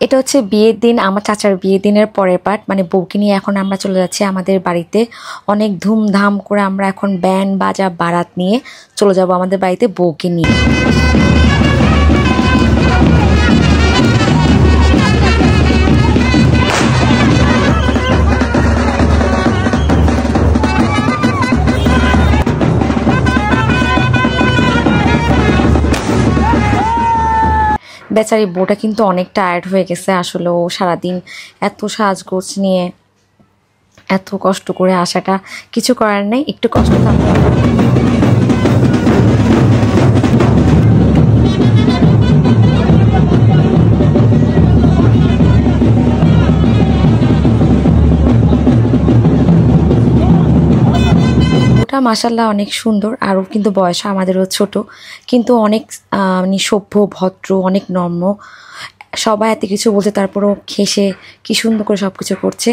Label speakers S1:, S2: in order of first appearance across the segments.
S1: এটা হচ্ছে বিয়ের দিন, আমার চাচার বিয়ের দিনের পরের পার্ট। মানে বউকে নিয়ে এখন আমরা চলে যাচ্ছি আমাদের বাড়িতে। অনেক ধুমধাম করে আমরা এখন ব্যান্ড বাজা বারাত নিয়ে চলে যাব আমাদের বাড়িতে বউকে নিয়ে। বেচারি বউটা কিন্তু অনেক টায়ার্ড হয়ে গেছে আসলে। ও সারাদিন এত সাজগোজ নিয়ে এত কষ্ট করে আসাটা কিছু করার নেই, একটু কষ্ট থাকবে। ওটা মাশাল্লাহ অনেক সুন্দর, আরও কিন্তু বয়স আমাদেরও ছোট, কিন্তু অনেক মানে সভ্য ভদ্র, অনেক নম্র। সবাই এত কিছু বলছে তারপরেও ঘেঁষে কি সুন্দর করে সব কিছু করছে।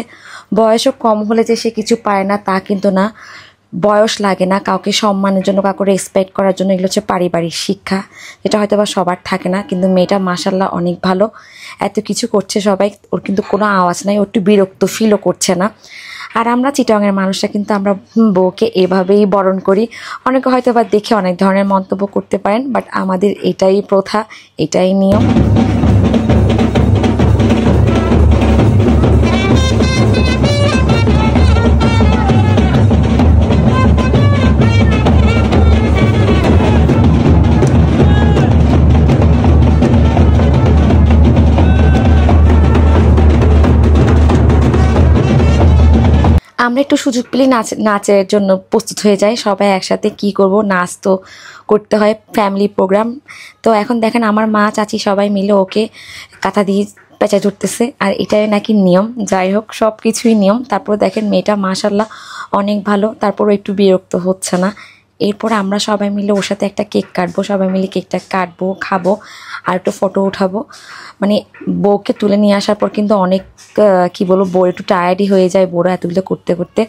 S1: বয়সও কম হলে যে সে কিছু পায় না তা কিন্তু না, বয়স লাগে না কাউকে সম্মানের জন্য, কাউকে রেসপেক্ট করার জন্য। এগুলো হচ্ছে পারিবারিক শিক্ষা, যেটা হয়তো বা সবার থাকে না। কিন্তু মেয়েটা মাশাল্লাহ অনেক ভালো, এত কিছু করছে সবাই, ওর কিন্তু কোনো আওয়াজ নাই, ও একটু বিরক্ত ফিলও করছে না। আর আমরা চিটাগাংয়ের মানুষরা কিন্তু আমরা বউকে এভাবেই বরণ করি। অনেকে হয়তো বা দেখে অনেক ধরনের মন্তব্য করতে পারেন, বাট আমাদের এটাই প্রথা, এটাই নিয়ম। আমরা একটু সুযোগ পেলে নাচের জন্য প্রস্তুত হয়ে যাই সবাই একসাথে। কি করব, নাচ তো করতে হয়, ফ্যামিলি প্রোগ্রাম। তো এখন দেখেন আমার মা চাচি সবাই মিলে ওকে কাঁথা দিয়ে পেঁচা ধরতেছে, আর এটাই নাকি নিয়ম। যাই হোক, সব কিছুই নিয়ম। তারপর দেখেন মেয়েটা মাশাল্লাহ অনেক ভালো, তারপরও একটু বিরক্ত হচ্ছে না। এরপর আমরা সবাই মিলে ওর সাথে একটা কেক কাটবো, সবাই মিলে কেকটা কাটবো, খাবো, আর একটু ফটো উঠাবো। মানে বউকে তুলে নিয়ে আসার পর কিন্তু অনেক কি বলবো, বউ একটু টায়ার্ডই হয়ে যায়, বউরা এতগুলো করতে করতে।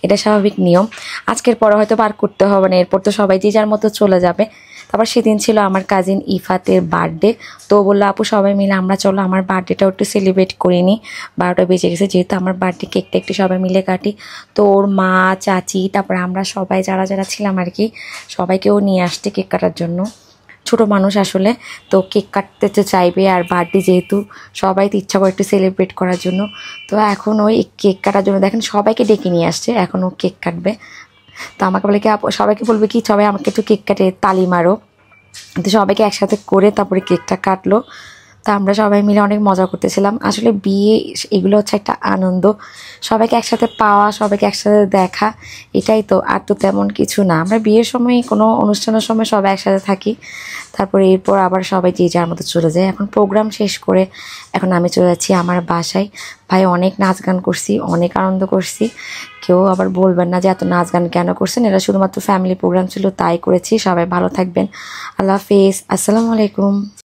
S1: এটা স্বাভাবিক নিয়ম। আজকের পরে হয়তো আর করতে হবে না, এরপর তো সবাই যে যার মতো চলে যাবে। তারপর সেদিন ছিল আমার কাজিন ইফাতের বার্থডে। তো বললো আপু সবাই মিলে আমরা চলো আমার বার্থডেটাও একটু সেলিব্রেট করে নিই। 12টা বেজে গেছে, যেহেতু আমার বার্থডে কেকটা একটু সবাই মিলে কাটি। তো ওর মা চাচি তারপরে আমরা সবাই যারা যারা ছিলাম আর কি, সবাইকেও নিয়ে আসছে কেক কাটার জন্য। ছোট মানুষ আসলে, তো কেক কাটতে তো চাইবে, আর বার্থডে যেহেতু সবাই তো ইচ্ছা করে একটু সেলিব্রেট করার জন্য। তো এখন ওই কেক কাটার জন্য দেখেন সবাইকে ডেকে নিয়ে আসছে, এখন ও কেক কাটবে। তো আমাকে বলে কি, সবাইকে বলবে কি সবাই আমাকে একটু কেক কাটে তালি মারো। তো সবাইকে একসাথে করে তারপরে কেকটা কাটলো। তা আমরা সবাই মিলে অনেক মজা করতেছিলাম। আসলে বিয়ে এগুলো হচ্ছে একটা আনন্দ, সবাইকে একসাথে পাওয়া, সবাইকে একসাথে দেখা, এটাই তো। আর তো তেমন কিছু না। আমরা বিয়ের সময় কোনো অনুষ্ঠানের সময় সবাই একসাথে থাকি, তারপরে এরপর আবার সবাই যে যার মতো চলে যায়। এখন প্রোগ্রাম শেষ করে এখন আমি চলে যাচ্ছি আমার বাসায়। ভাই অনেক নাচ গান করছি, অনেক আনন্দ করছি। কেউ আবার বলবেন না যে এত নাচ গান কেন করছেন, এটা শুধুমাত্র ফ্যামিলি প্রোগ্রাম ছিল তাই করেছি। সবাই ভালো থাকবেন, আল্লাহ হাফেজ, আসসালামু আলাইকুম।